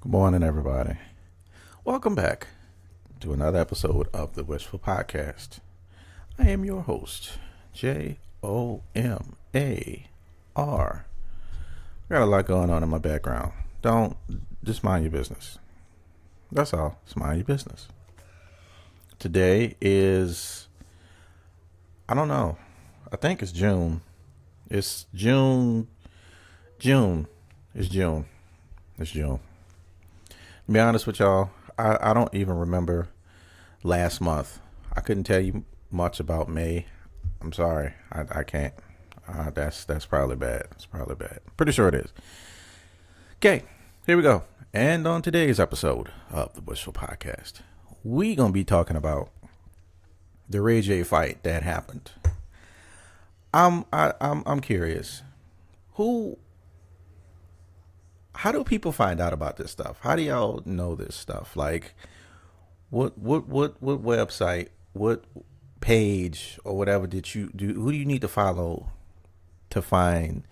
Good morning, everybody. Welcome back to another episode of the Wishful Podcast. I am your host, JoMar. Got a lot going on in my background. Just mind your business. That's all. Just mind your business. Today is, I don't know. I think it's June. It's June. It's June. To be honest with y'all, I don't even remember last month. I couldn't tell you much about May. I'm sorry. I can't. That's probably bad. It's probably bad. Pretty sure it is. Okay, here we go. And on today's episode of the Wishful Podcast, we gonna be talking about the Ray J fight that happened. I'm curious. How do people find out about this stuff? How do y'all know this stuff? Like, what website, what page or whatever did you do? Who do you need to follow to find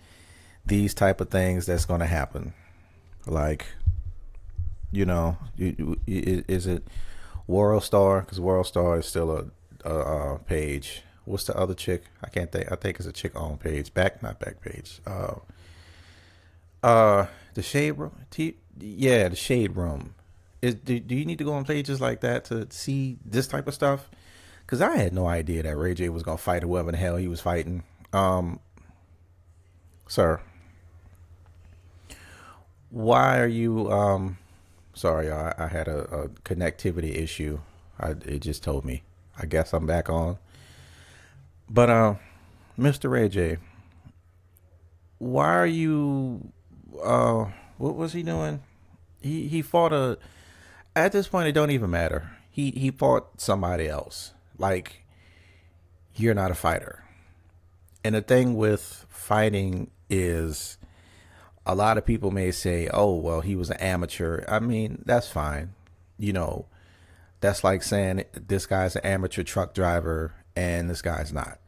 these type of things that's going to happen? Like, is it World Star? Because World Star is still a page. What's the other chick? I can't think. I think it's a chick on page. Not back page. The Shade Room. The Shade Room. Do you need to go on pages like that to see this type of stuff? Because I had no idea that Ray J was gonna fight whoever the hell he was fighting. Sir, why are you? Sorry, y'all. I had a connectivity issue. It just told me. I guess I'm back on. But Mr. Ray J, why are you? What was he doing? He fought at this point it don't even matter. He fought somebody else. Like, you're not a fighter. And the thing with fighting is a lot of people may say, "Oh, well, he was an amateur." I mean, that's fine. That's like saying this guy's an amateur truck driver and this guy's not.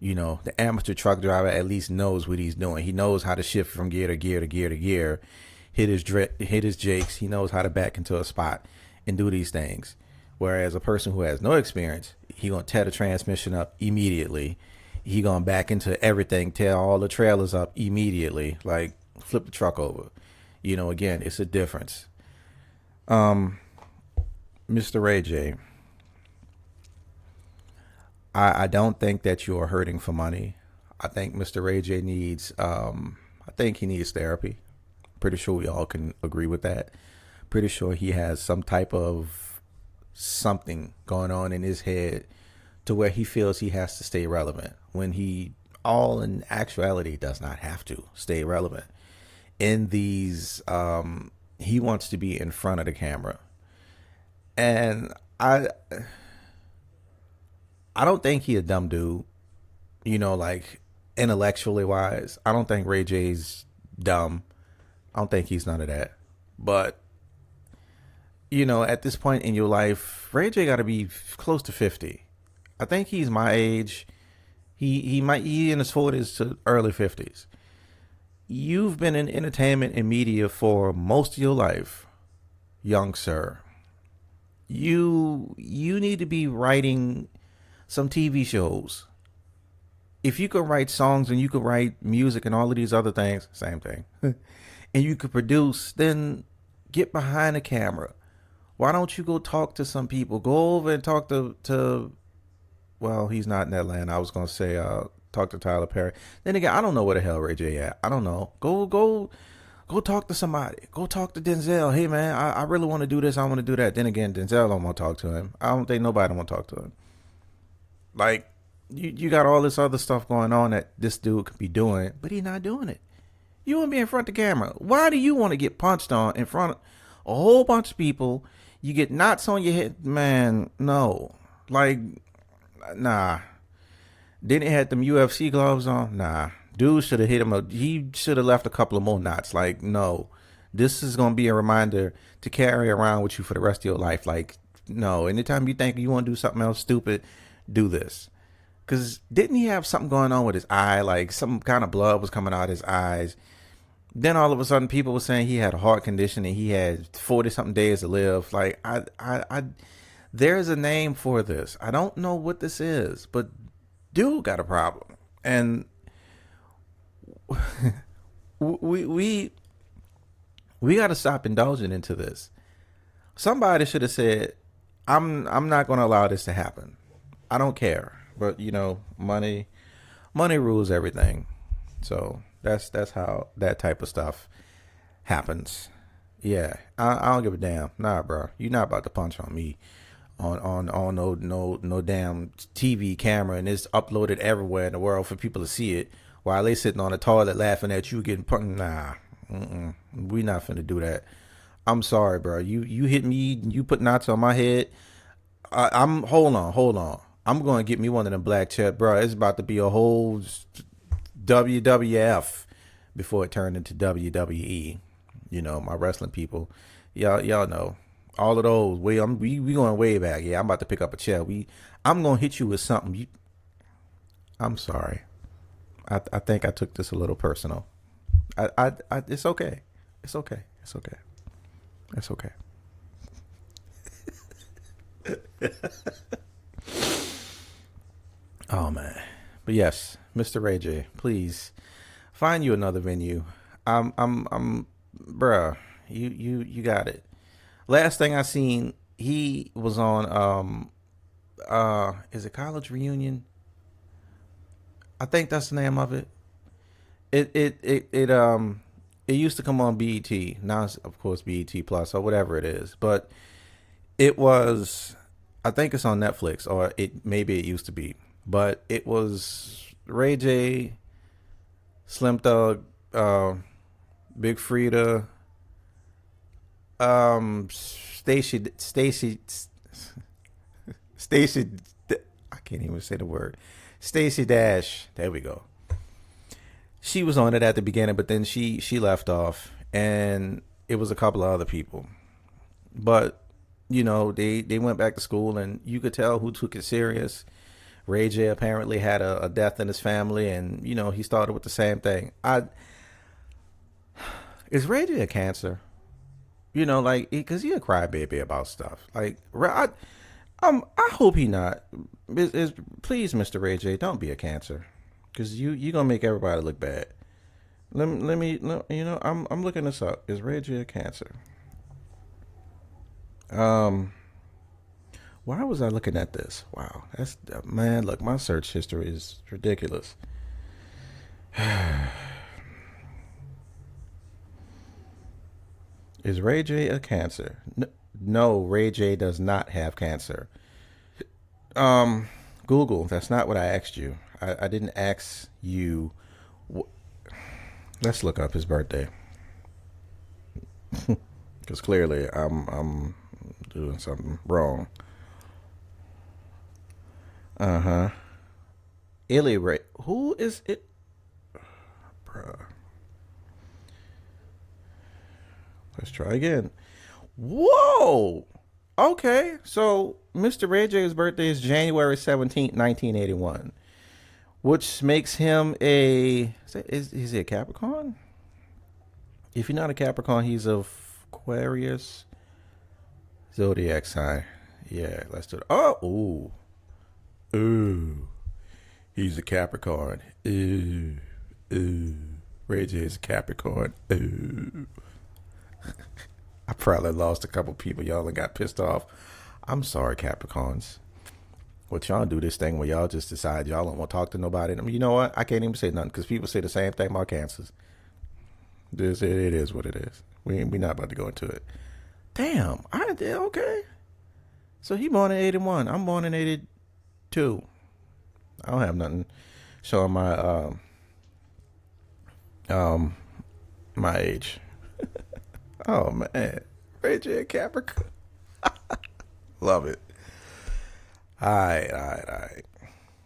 The amateur truck driver at least knows what he's doing. He knows how to shift from gear to gear to gear to gear, hit his jakes. He knows how to back into a spot and do these things. Whereas a person who has no experience, he gonna tear the transmission up immediately. He gonna back into everything, tear all the trailers up immediately, like flip the truck over. Again, it's a difference. Mr. Ray J, I don't think that you are hurting for money. I think Mr. Ray J needs, I think he needs therapy. Pretty sure we all can agree with that. Pretty sure he has some type of something going on in his head to where he feels he has to stay relevant when he, all in actuality, does not have to stay relevant. In these, he wants to be in front of the camera. And I don't think he a dumb dude, like intellectually wise. I don't think Ray J's dumb. I don't think he's none of that. But, at this point in your life, Ray J got to be close to 50. I think he's my age. He in his 40s to early 50s. You've been in entertainment and media for most of your life, young sir. You need to be writing some TV shows. If you could write songs and you could write music and all of these other things, same thing, and you could produce, then get behind the camera. Why don't you go talk to some people? Go over and talk to well, he's not in that land. I was going to say talk to Tyler Perry. Then again, I don't know where the hell Ray J at. I don't know. Go talk to somebody. Go talk to Denzel. Hey, man, I really want to do this. I want to do that. Then again, Denzel don't want to talk to him. I don't think nobody want to talk to him. Like, you got all this other stuff going on that this dude could be doing, but he's not doing it. You want to be in front of the camera. Why do you want to get punched on in front of a whole bunch of people? You get knots on your head. Man, no. Like, nah. Then he had them UFC gloves on. Nah. Dude should have hit him. He should have left a couple of more knots. Like, no. This is going to be a reminder to carry around with you for the rest of your life. Like, no. Anytime you think you want to do something else stupid, do this. Because didn't he have something going on with his eye? Like some kind of blood was coming out of his eyes. Then all of a sudden, people were saying he had a heart condition and he had 40 something days to live. Like, there's a name for this. I don't know what this is, but dude got a problem. And we we we got to stop indulging into this. Somebody should have said, I'm not going to allow this to happen. I don't care, but money rules everything. So that's how that type of stuff happens. Yeah, I don't give a damn. Nah, bro, you're not about to punch on me on no damn TV camera, and it's uploaded everywhere in the world for people to see it while they sitting on the toilet laughing at you getting punched. Nah, we not finna do that. I'm sorry, bro. You hit me. You put knots on my head. I'm hold on. I'm going to get me one of them black chairs, bro. It's about to be a whole WWF before it turned into WWE. You know, my wrestling people, y'all know all of those. We going way back. Yeah, I'm about to pick up a chair. I'm gonna hit you with something. I'm sorry. I think I took this a little personal. It's okay. It's okay. It's okay. It's okay. Oh man. But yes, Mr. Ray J, please find you another venue. I'm bruh, you got it. Last thing I seen, he was on is it College Reunion? I think that's the name of it. It used to come on BET. Now it's of course BET Plus or whatever it is. But it was, I think it's on Netflix, or maybe it used to be. But it was Ray J, Slim Thug, Big Frida, Stacy, Stacy. I can't even say the word. Stacy Dash. There we go. She was on it at the beginning, but then she left off, and it was a couple of other people. But they went back to school, and you could tell who took it serious. Ray J apparently had a death in his family, and he started with the same thing. Is Ray J a cancer? Like, because he a crybaby about stuff. Like, I hope he not. Please, Mr. Ray J, don't be a cancer, because you gonna make everybody look bad. I'm looking this up. Is Ray J a cancer? Why was I looking at this? Wow, that's man. Look, my search history is ridiculous. Is Ray J a cancer? No, Ray J does not have cancer. Google, that's not what I asked you. I didn't ask you. Let's look up his birthday, because clearly I'm doing something wrong. Illy Ray. Who is it? Bruh. Let's try again. Whoa. Okay. So Mr. Ray J's birthday is January 17th, 1981. Which makes him is he a Capricorn? If you're not a Capricorn, he's of Aquarius zodiac sign. Yeah, let's do it. Oh, ooh. He's a Capricorn. Ooh. Ray J is a Capricorn. Ooh. I probably lost a couple people. Y'all and got pissed off. I'm sorry, Capricorns. What y'all do this thing where y'all just decide y'all don't want to talk to nobody. I mean, you know what? I can't even say nothing because people say the same thing about cancers. It is what it is. We not about to go into it. Damn, I did okay. So he born in 81. I'm born in 82. I don't have nothing showing my age. Oh man, Ray J Capricorn. Love it. All right.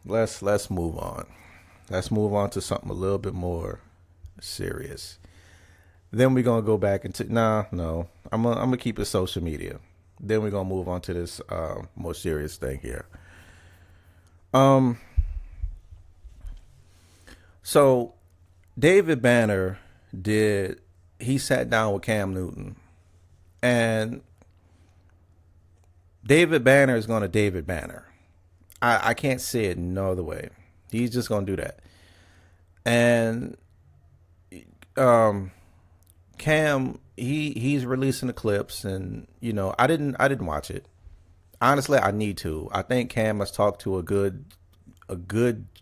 Let's move on. Let's move on to something a little bit more serious. Then we're gonna go back into no. I'm gonna keep it social media. Then we're gonna move on to this more serious thing here. So David Banner did he sat down with Cam Newton, and David Banner is going to David Banner. I can't say it no other way. He's just going to do that. And um, Cam, he's releasing the clips, and I didn't watch it. Honestly, I need to. I think Cam must talk to a good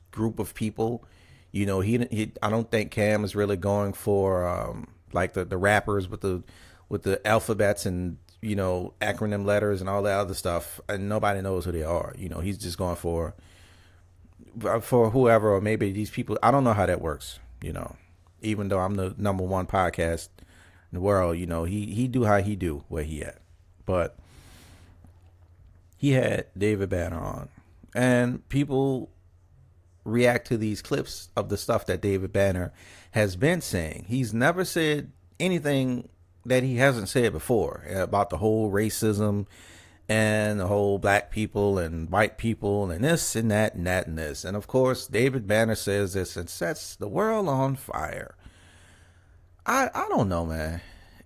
group of people. He I don't think Cam is really going for like the rappers with the alphabets and acronym letters and all that other stuff, and nobody knows who they are. He's just going for whoever, or maybe these people. I don't know how that works. Even though I'm the number one podcast in the world, he do how he do where he at. But he had David Banner on, and people react to these clips of the stuff that David Banner has been saying. He's never said anything that he hasn't said before about the whole racism and the whole black people and white people and this and that and that and this. And of course, David Banner says this and sets the world on fire. I don't know, man.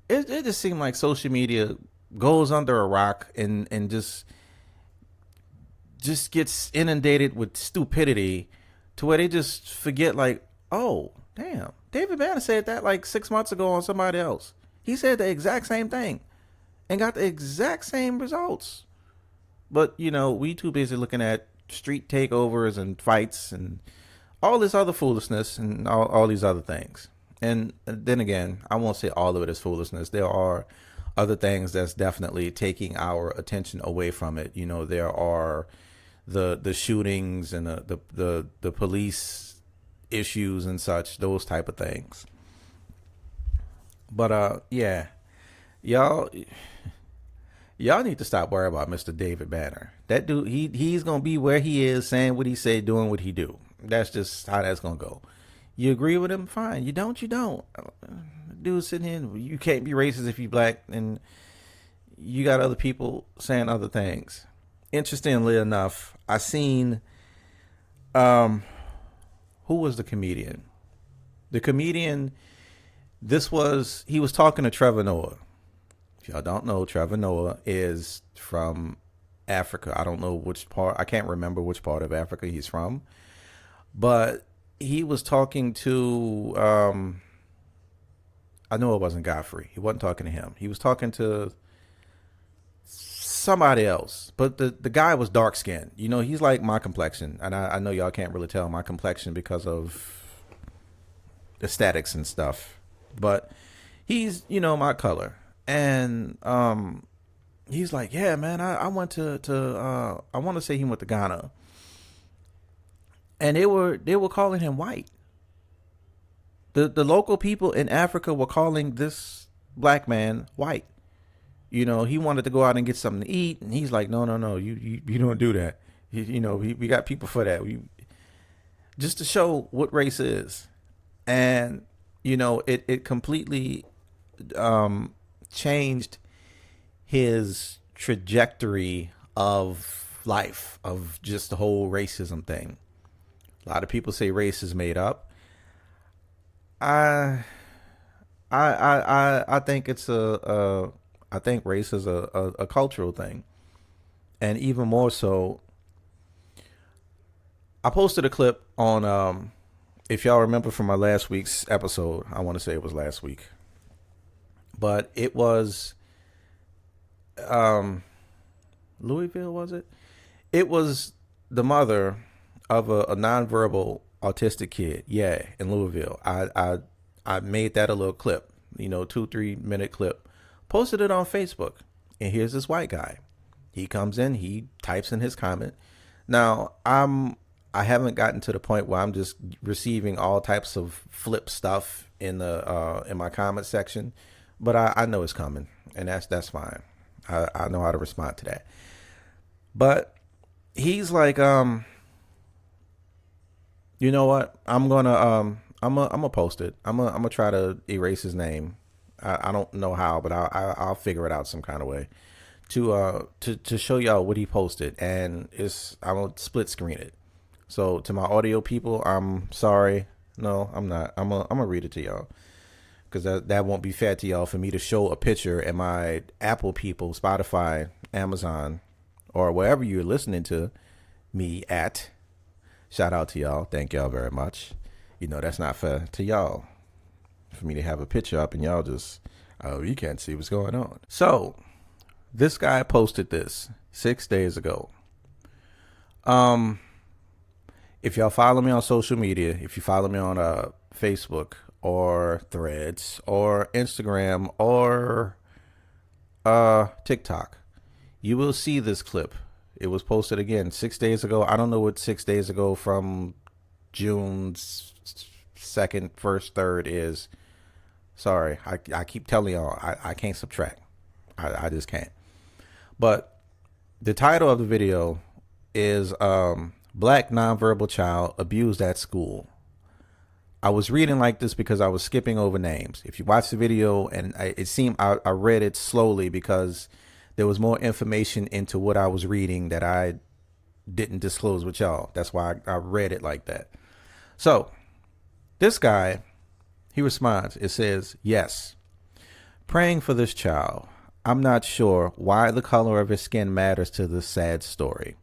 It just seemed like social media goes under a rock and just gets inundated with stupidity to where they just forget, like, oh, damn, David Banner said that like 6 months ago on somebody else. He said the exact same thing and got the exact same results. But, we too busy looking at street takeovers and fights and all this other foolishness and all these other things. And then again, I won't say all of it is foolishness. There are other things that's definitely taking our attention away from it. There are the shootings and the police issues and such, those type of things. But yeah, y'all need to stop worrying about Mr. David Banner. That dude, he's gonna be where he is, saying what he say, doing what he do. That's just how that's gonna go. You agree with him? Fine. You don't? You don't. Dude sitting here, you can't be racist if you black, and you got other people saying other things. Interestingly enough, I seen who was the comedian? The comedian, he was talking to Trevor Noah. If y'all don't know, Trevor Noah is from Africa. I don't know which part, I can't remember which part of Africa he's from. But he was talking to, I know it wasn't Godfrey. He wasn't talking to him. He was talking to somebody else. But the guy was dark skinned. He's like my complexion. And I know y'all can't really tell my complexion because of aesthetics and stuff. But he's, my color. And he's like, yeah, man, I went to I want to say he went to Ghana. And they were calling him white. The local people in Africa were calling this black man white. He wanted to go out and get something to eat, and he's like, no, you don't do that. We got people for that. Just to show what race is. And it completely changed his trajectory of life, of just the whole racism thing. A lot of people say race is made up. I think it's I think race is a cultural thing, and even more so. I posted a clip on if y'all remember from my last week's episode. I want to say it was last week, but it was Louisville, was it? It was the mother of a nonverbal autistic kid, in Louisville. I made that a little clip, 2-3 minute clip, posted it on Facebook, and here's this white guy. He comes in, he types in his comment. Now I haven't gotten to the point where I'm just receiving all types of flip stuff in my comment section, but I know it's coming, and that's fine. I know how to respond to that. But he's like, you know what? I'm gonna post it. I'm gonna try to erase his name. I don't know how, but I'll figure it out some kind of way to show y'all what he posted, and I'm gonna split screen it. So to my audio people, I'm sorry. No, I'm not. I'm gonna read it to y'all. because that won't be fair to y'all for me to show a picture and my Apple people, Spotify, Amazon, or wherever you're listening to me at. Shout out to y'all. Thank y'all very much. You know, that's not fair to y'all for me to have a picture up and y'all just, oh, you can't see what's going on. So this guy posted this 6 days ago. If y'all follow me on social media, if you follow me on Facebook or Threads or Instagram or TikTok, you will see this clip. It was posted again 6 days ago. I don't know what 6 days ago from June 2nd, 1st, 3rd is. Sorry, I keep telling y'all I can't subtract. I just can't. But the title of the video is Black Nonverbal Child Abused at School. I was reading like this because I was skipping over names. If you watch the video, and it seemed I read it slowly because there was more information into what I was reading that I didn't disclose with y'all. That's why I read it like that. So this guy, he responds. It says, yes, praying for this child. I'm not sure why the color of his skin matters to this sad story.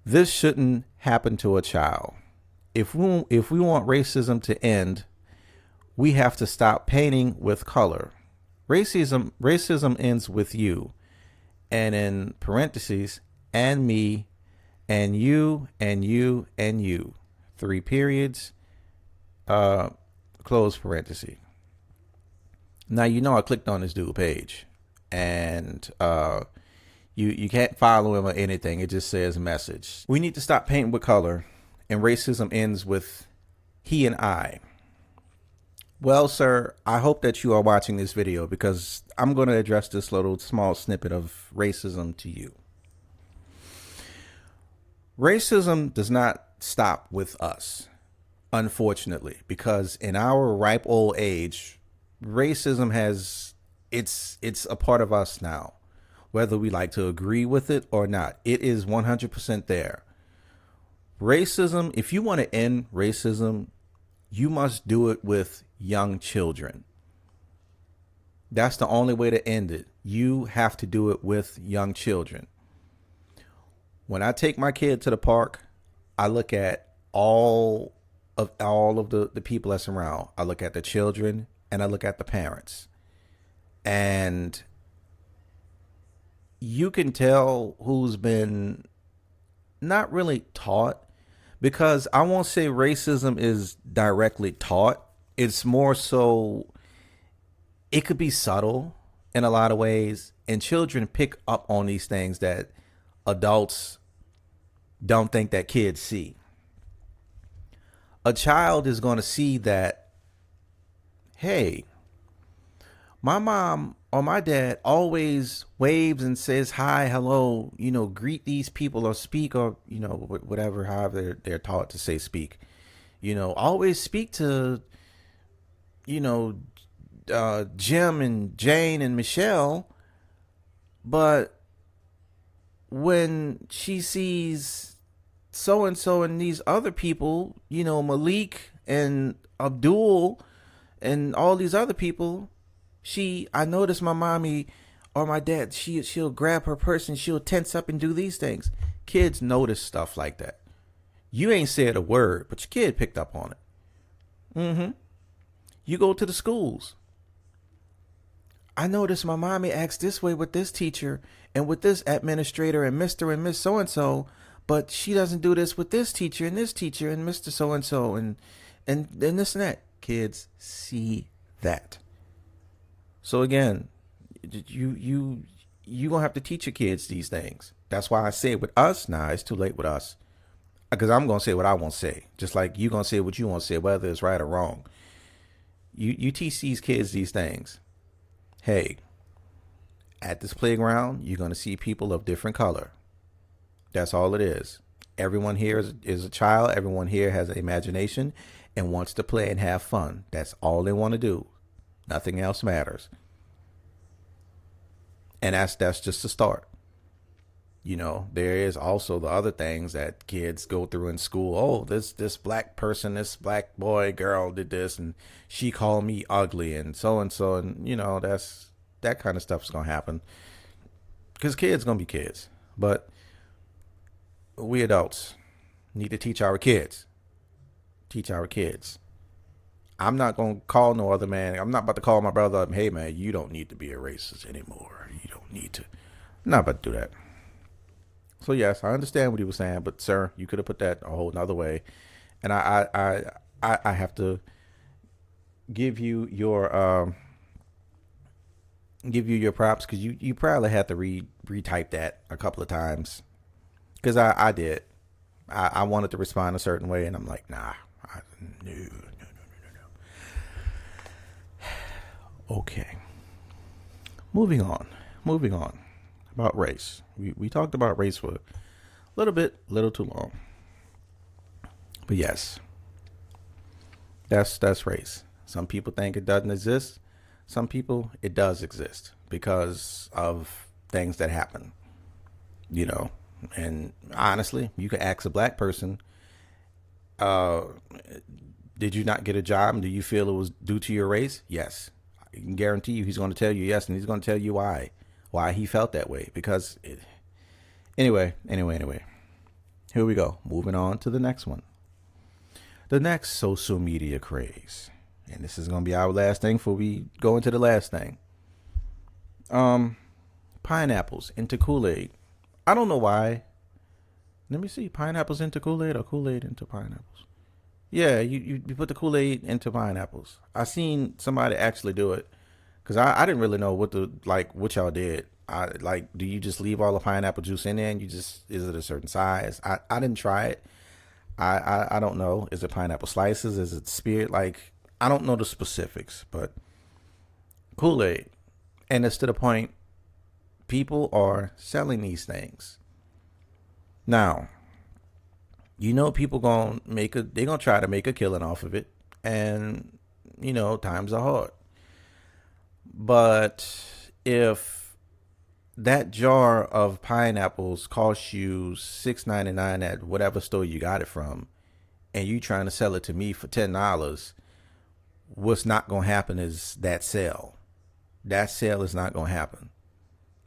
This shouldn't happen to a child. If we want racism to end, we have to stop painting with color. Racism ends with you, and in parentheses, and me, and you, and you, and you. 3 periods, close parentheses. Now, you know I clicked on this dude page, and you can't follow him or anything. It just says message. We need to stop painting with color, and racism ends with he and I. Well, sir, I hope that you are watching this video because I'm going to address this little small snippet of racism to you. Racism does not stop with us, unfortunately, because in our ripe old age, racism has it's a part of us now, whether we like to agree with it or not. It is 100% there. Racism, if you want to end racism, you must do it with young children. That's the only way to end it. You have to do it with young children. When I take my kid to the park, I look at all of the people that's around. I look at the children and I look at the parents. And you can tell who's been not really taught, because I won't say racism is directly taught. It's more so, it could be subtle in a lot of ways, and children pick up on these things that adults don't think that kids see. A child is going to see that, hey, my mom or my dad always waves and says hi, hello, you know, greet these people or speak, or, you know, whatever, however they're taught to say speak. You know, always speak to, you know, Jim and Jane and Michelle. But when she sees so-and-so and these other people, you know, Malik and Abdul and all these other people, I noticed my mommy or my dad, she'll grab her purse and she'll tense up and do these things. Kids notice stuff like that. You ain't said a word, but your kid picked up on it. You go to the schools. I noticed my mommy acts this way with this teacher and with this administrator and Mr. and Miss so-and-so, but she doesn't do this with this teacher and Mr. so-and-so and this and that. Kids see that. So again, you gonna have to teach your kids these things. That's why I say with us, nah, it's too late with us. Because I'm gonna say what I want to say. Just like you gonna say what you want to say, whether it's right or wrong. You teach these kids these things. Hey, at this playground, you're gonna see people of different color. That's all it is. Everyone here is a child. Everyone here has an imagination and wants to play and have fun. That's all they want to do. Nothing else matters. And that's just the start. there is also the other things that kids go through in school. Oh, this black person, this black boy, girl did this, and she called me ugly, and so, and that kind of stuff's gonna happen because kids gonna be kids. But we adults need to teach our kids. Teach our kids. I'm not gonna call no other man. I'm not about to call my brother up. Hey man, you don't need to be a racist anymore. You don't need to. I'm not about to do that. So yes, I understand what he was saying, but sir, you could have put that a whole nother way. And I have to give you your props because you probably had to retype that a couple of times because I did. I wanted to respond a certain way, and I'm like, nah, no. Okay, moving on about race. We talked about race for a little too long, but yes, that's race. Some people think it doesn't exist. Some people it does exist because of things that happen, and honestly, you can ask a black person, did you not get a job, and do you feel it was due to your race? Yes. I can guarantee you he's going to tell you yes, and he's going to tell you why he felt that way. Because anyway, here we go. Moving on to the next one. The next social media craze. And this is going to be our last thing before we go into the last thing. Pineapples into Kool-Aid. I don't know why. Let me see. Pineapples into Kool-Aid or Kool-Aid into pineapples? Yeah, you put the Kool-Aid into pineapples. I seen somebody actually do it because I didn't really know what y'all did. Do you just leave all the pineapple juice in there and is it a certain size? I didn't try it. I don't know. Is it pineapple slices? Is it speared? I don't know the specifics, but Kool-Aid. And it's to the point people are selling these things. Now, people they're gonna try to make a killing off of it, and times are hard. But if that jar of pineapples costs you $6.99 at whatever store you got it from, and you trying to sell it to me for $10, what's not gonna happen is that sale. That sale is not gonna happen.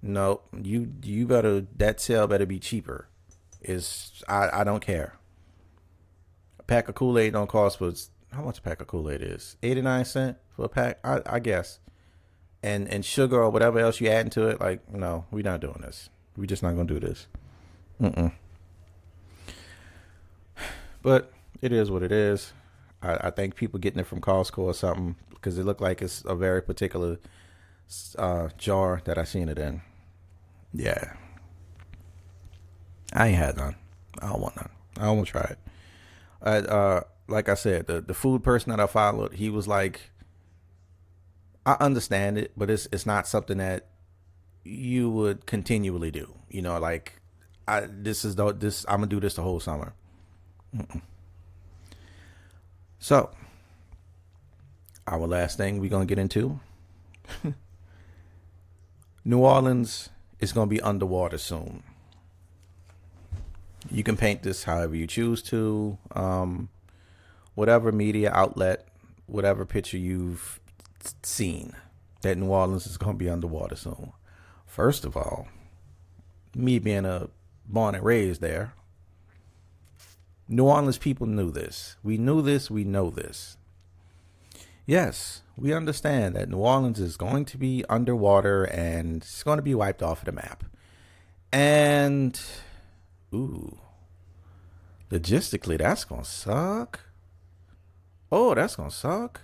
No, that sale better be cheaper. I don't care. A pack of Kool-Aid don't cost how much a pack of Kool-Aid is? 89 cents for a pack, I guess. And sugar or whatever else you add into it, no, we're not doing this. We're just not gonna do this. But it is what it is. I think people getting it from Costco or something because it looked like it's a very particular jar that I seen it in. Yeah. I ain't had none. I don't want none. I don't want to try it. Like I said, the food person that I followed, he was like, I understand it, but it's not something that you would continually do. I'm gonna do this the whole summer. So, our last thing we're gonna get into. New Orleans is gonna be underwater soon. You can paint this however you choose to. Whatever media outlet, whatever picture you've seen, that New Orleans is going to be underwater soon. First of all, me being born and raised there, New Orleans people knew this. We knew this. We know this. Yes, we understand that New Orleans is going to be underwater and it's going to be wiped off of the map. And logistically, that's gonna suck. Oh, that's gonna suck.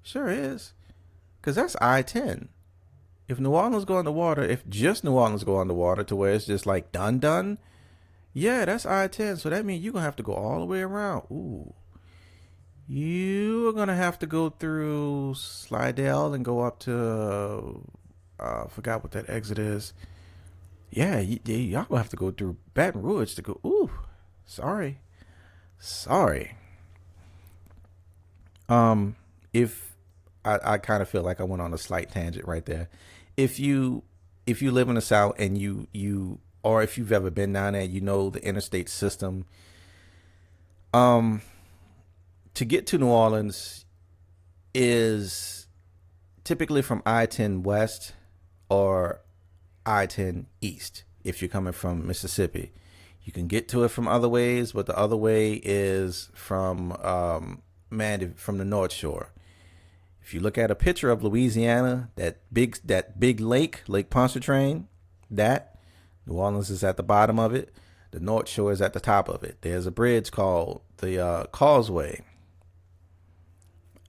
Sure is. Because that's I-10. If New Orleans go underwater, if just New Orleans go underwater to where it's just done, yeah, that's I-10. So that means you're gonna have to go all the way around. Ooh. You are gonna have to go through Slidell and go up to I forgot what that exit is. Yeah, y'all gonna have to go through Baton Rouge to go. Ooh, sorry. If I kind of feel like I went on a slight tangent right there. If you live in the South and you or if you've ever been down there, you know the interstate system. Um, to get to New Orleans is typically from I-10 West or I-10 East. If you're coming from Mississippi, you can get to it from other ways, but the other way is from from the North Shore. If you look at a picture of Louisiana, that big Lake Pontchartrain, that New Orleans is at the bottom of it. The North Shore is at the top of it. There's a bridge called the Causeway.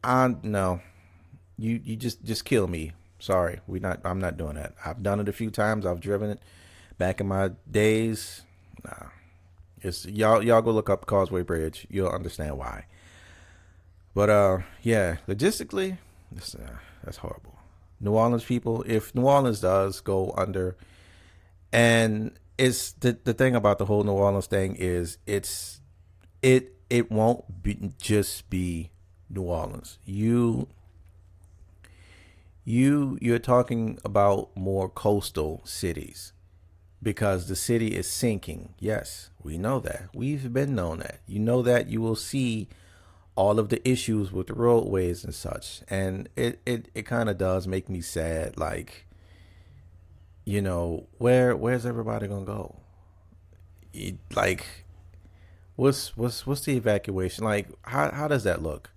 No, you just kill me. Sorry, I'm not doing that. I've done it a few times. I've driven it back in my days. Nah, it's y'all go look up Causeway Bridge. You'll understand why. But yeah, logistically, that's horrible. New Orleans people, if New Orleans does go under, and it's the thing about the whole New Orleans thing is it won't just be New Orleans. You're talking about more coastal cities because the city is sinking. Yes, we know that. We've been known that. You know that you will see all of the issues with the roadways and such. And it kind of does make me sad. Like, where's everybody gonna go? Like, what's the evacuation? Like, how does that look?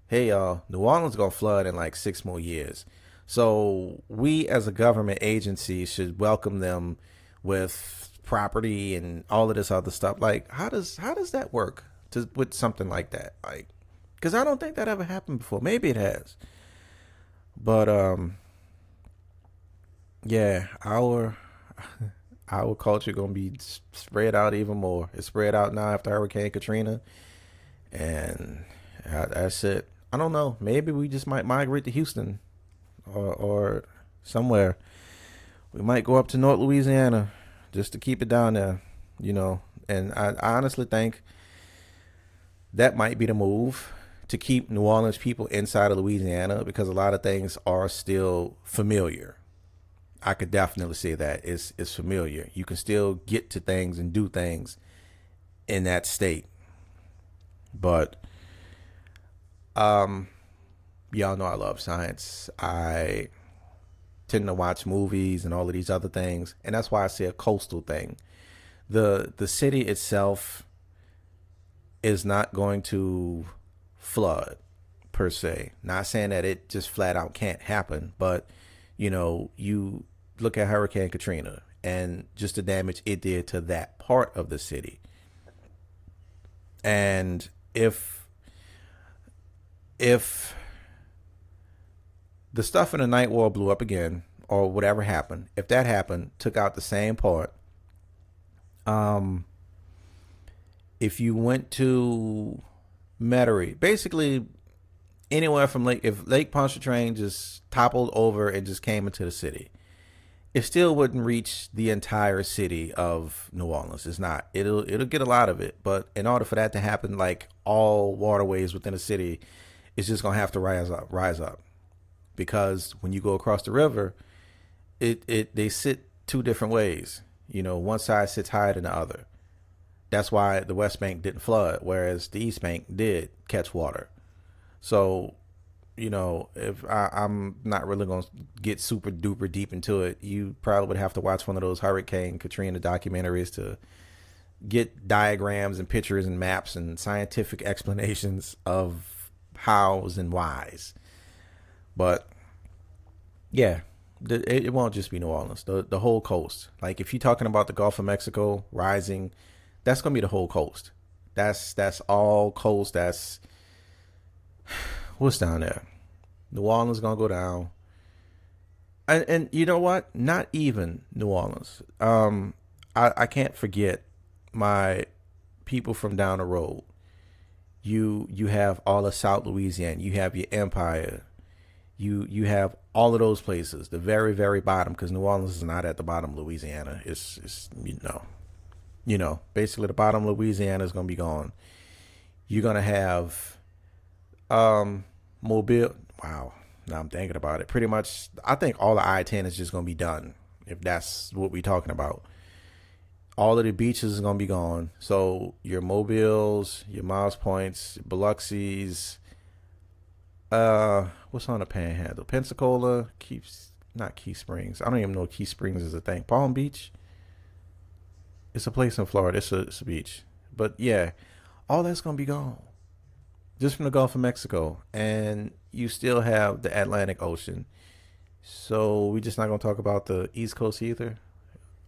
Hey y'all, New Orleans gonna flood in like 6 more years. So we as a government agency should welcome them with property and all of this other stuff. Like, how does that work with something like that? Like, because I don't think that ever happened before. Maybe it has, but yeah, our culture gonna be spread out even more. It's spread out now after Hurricane Katrina, and that's it. I don't know. Maybe we just might migrate to Houston or somewhere. We might go up to North Louisiana just to keep it down there, And I honestly think that might be the move to keep New Orleans people inside of Louisiana because a lot of things are still familiar. I could definitely say that it's familiar. You can still get to things and do things in that state. But y'all know I love science. I tend to watch movies and all of these other things, and that's why I say a coastal thing. The city itself is not going to flood per se. Not saying that it just flat out can't happen, but you look at Hurricane Katrina and just the damage it did to that part of the city. And if the stuff in the Ninth Ward blew up again, or whatever happened, if that happened, took out the same part, if you went to Metairie, basically anywhere from if Lake Pontchartrain just toppled over and just came into the city, it still wouldn't reach the entire city of New Orleans. It's not. It'll get a lot of it, but in order for that to happen, like all waterways within the city, it's just gonna have to rise up, because when you go across the river, they sit two different ways. One side sits higher than the other. That's why the West Bank didn't flood, whereas the East Bank did catch water. So, if I'm not really going to get super duper deep into it, you probably would have to watch one of those Hurricane Katrina documentaries to get diagrams and pictures and maps and scientific explanations of hows and whys. But yeah, it won't just be New Orleans. The whole coast. Like if you're talking about the Gulf of Mexico rising, that's gonna be the whole coast. That's all coast. That's what's down there. New Orleans gonna go down. And you know what? Not even New Orleans. I can't forget my people from down the road. You have all of South Louisiana. You have your Empire. You have all of those places. The very, very bottom, because New Orleans is not at the bottom of Louisiana. It's basically the bottom of Louisiana is gonna be gone. You're gonna have Mobile. Wow. Now I'm thinking about it. Pretty much, I think all the I-10 is just gonna be done, if that's what we're talking about. All of the beaches is gonna be gone. So your Mobiles, your Miles Points, Biloxi's, what's on the Panhandle? Pensacola, keeps not Key Springs. I don't even know if Key Springs is a thing. Palm Beach. It's a place in Florida. It's a beach. But yeah, all that's gonna be gone just from the Gulf of Mexico, and you still have the Atlantic Ocean. So we just not gonna talk about the East Coast either.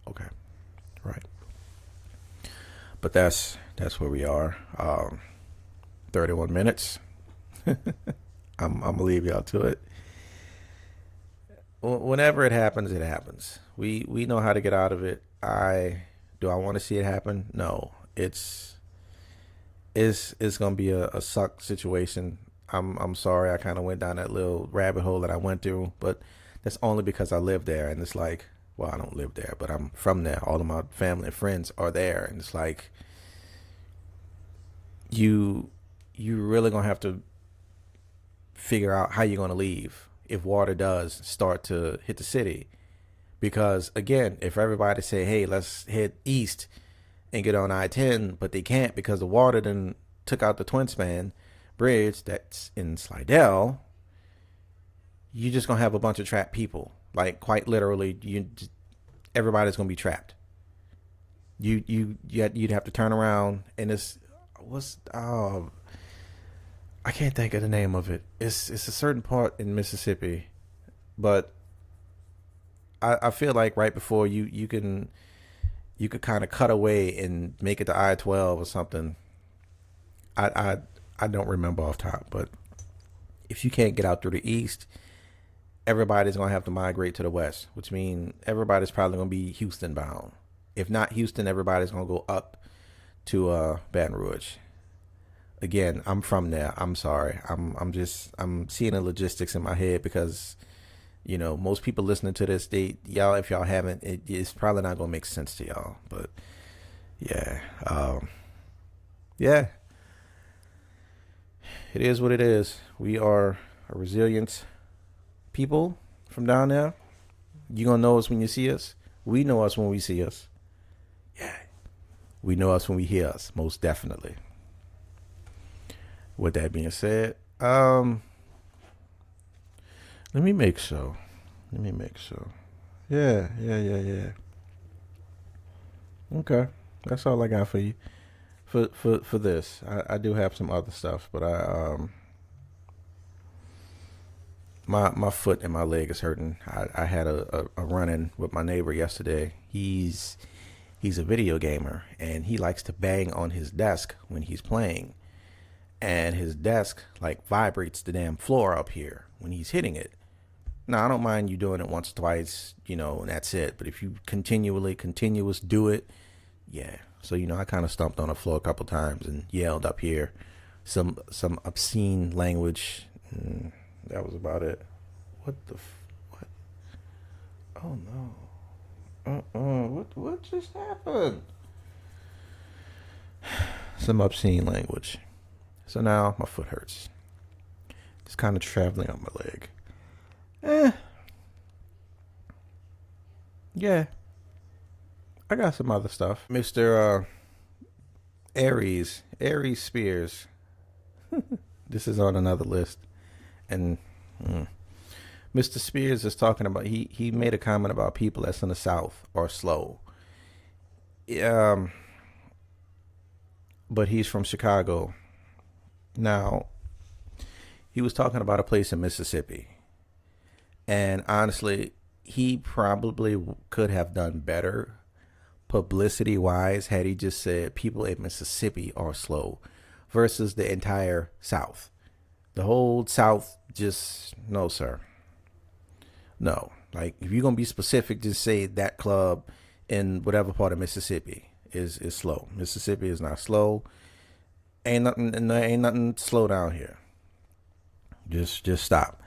Okay, right. But that's where we are. 31 minutes. I'm gonna leave y'all to it. Whenever it happens, it happens. We know how to get out of it. I want to see it happen? No. It's gonna be a suck situation. I'm sorry I kind of went down that little rabbit hole that I went through, but that's only because I live there, and it's like, well, I don't live there, but I'm from there. All of my family and friends are there, and it's like you really gonna have to figure out how you're gonna leave if water does start to hit the city. Because again, if everybody say, hey, let's head east and get on I-10, but they can't because the water then took out the twin span bridge that's in Slidell, you're just gonna have a bunch of trapped people. Like quite literally, everybody's gonna be trapped. You'd have to turn around, and I can't think of the name of it. It's a certain part in Mississippi, but I feel like right before you could kind of cut away and make it to I-12 or something. I don't remember off top, but if you can't get out through the east, everybody's gonna have to migrate to the west, which means everybody's probably gonna be Houston bound. If not Houston, everybody's gonna go up to Baton Rouge. Again, I'm from there. I'm sorry. I'm seeing the logistics in my head because most people listening to this, y'all, if y'all haven't, it's probably not gonna make sense to y'all. But yeah, yeah, it is what it is. We are a resilient people from down there. You gonna know us when you see us. We know us when we see us. Yeah, we know us when we hear us. Most definitely. With that being said, let me make sure. Yeah. Okay, that's all I got for you. For this, I do have some other stuff, but my foot and my leg is hurting. I had a run-in with my neighbor yesterday. He's a video gamer, and he likes to bang on his desk when he's playing. And his desk like vibrates the damn floor up here when he's hitting it. Now, I don't mind you doing it once, twice, and that's it. But if you continuous do it, yeah. So, I kind of stomped on the floor a couple times and yelled up here some obscene language. And that was about it. What? Oh, no. What just happened? Some obscene language. So now my foot hurts. It's kind of traveling on my leg. Yeah. I got some other stuff. Mr. Aries Spears. This is on another list. And Mr. Spears is talking about, he made a comment about people that's in the South are slow. But he's from Chicago. Now, he was talking about a place in Mississippi. And honestly, he probably could have done better publicity-wise had he just said people in Mississippi are slow versus the entire South. The whole South, just, no, sir. No. Like, if you're going to be specific, just say that club in whatever part of Mississippi is slow. Mississippi is not slow. Ain't nothing slow down here. Just stop.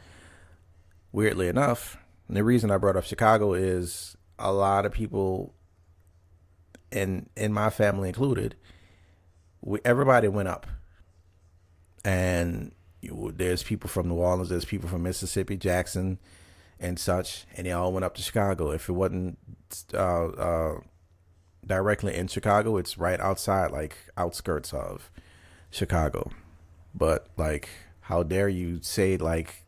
Weirdly enough, and the reason I brought up Chicago is a lot of people, and in my family included, everybody went up. And there's people from New Orleans, there's people from Mississippi, Jackson, and such, and they all went up to Chicago. If it wasn't directly in Chicago. It's right outside, like outskirts of Chicago. But like, how dare you say like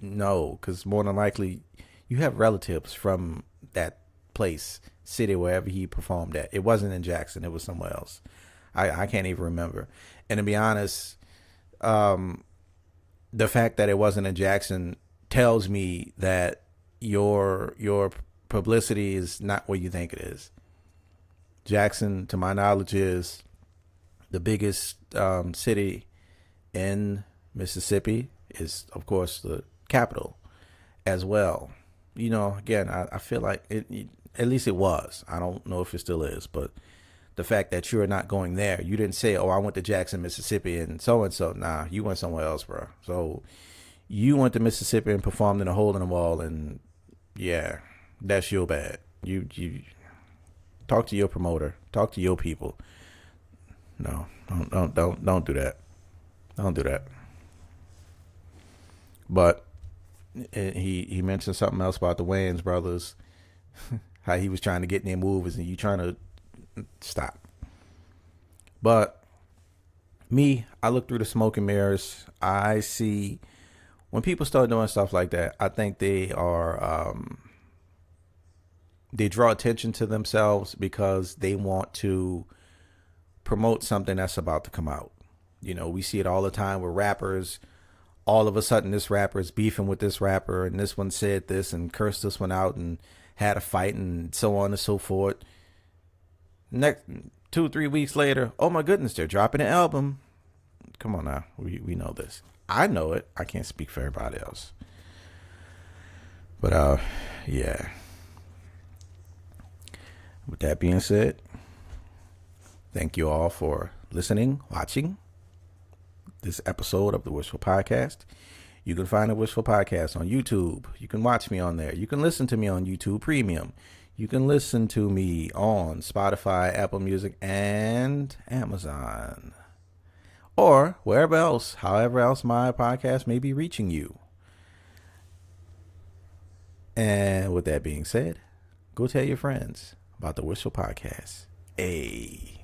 no? Because more than likely, you have relatives from that place, city, wherever he performed at. It wasn't in Jackson. It was somewhere else. I can't even remember. And to be honest, the fact that it wasn't in Jackson tells me that your publicity is not what you think it is. Jackson, to my knowledge, is the biggest city in Mississippi. Is of course the capital as well. You know, again, I feel like it. At least it was. I don't know if it still is, but the fact that you're not going there, you didn't say, "Oh, I went to Jackson, Mississippi, and so and so." Nah, you went somewhere else, bro. So you went to Mississippi and performed in a hole in the wall, and yeah, that's your bad. You talk to your promoter, talk to your people. No, don't do that. Don't do that. But he mentioned something else about the Wayans brothers, how he was trying to get in their movies, and you trying to stop. But me, I look through the smoke and mirrors. I see when people start doing stuff like that, I think they draw attention to themselves because they want to promote something that's about to come out. You know, we see it all the time with rappers. All of a sudden, this rapper is beefing with this rapper, and this one said this and cursed this one out and had a fight and so on and so forth. Next 2-3 weeks later, oh my goodness, they're dropping an album. Come on now, we know this. I know it. I can't speak for everybody else. But yeah. With that being said, thank you all for listening, watching this episode of the Wishful Podcast. You can find the Wishful Podcast on YouTube. You can watch me on there. You can listen to me on YouTube Premium. You can listen to me on Spotify, Apple Music, and Amazon. Or wherever else, however else my podcast may be reaching you. And with that being said, go tell your friends about the Wishful Podcast. Hey.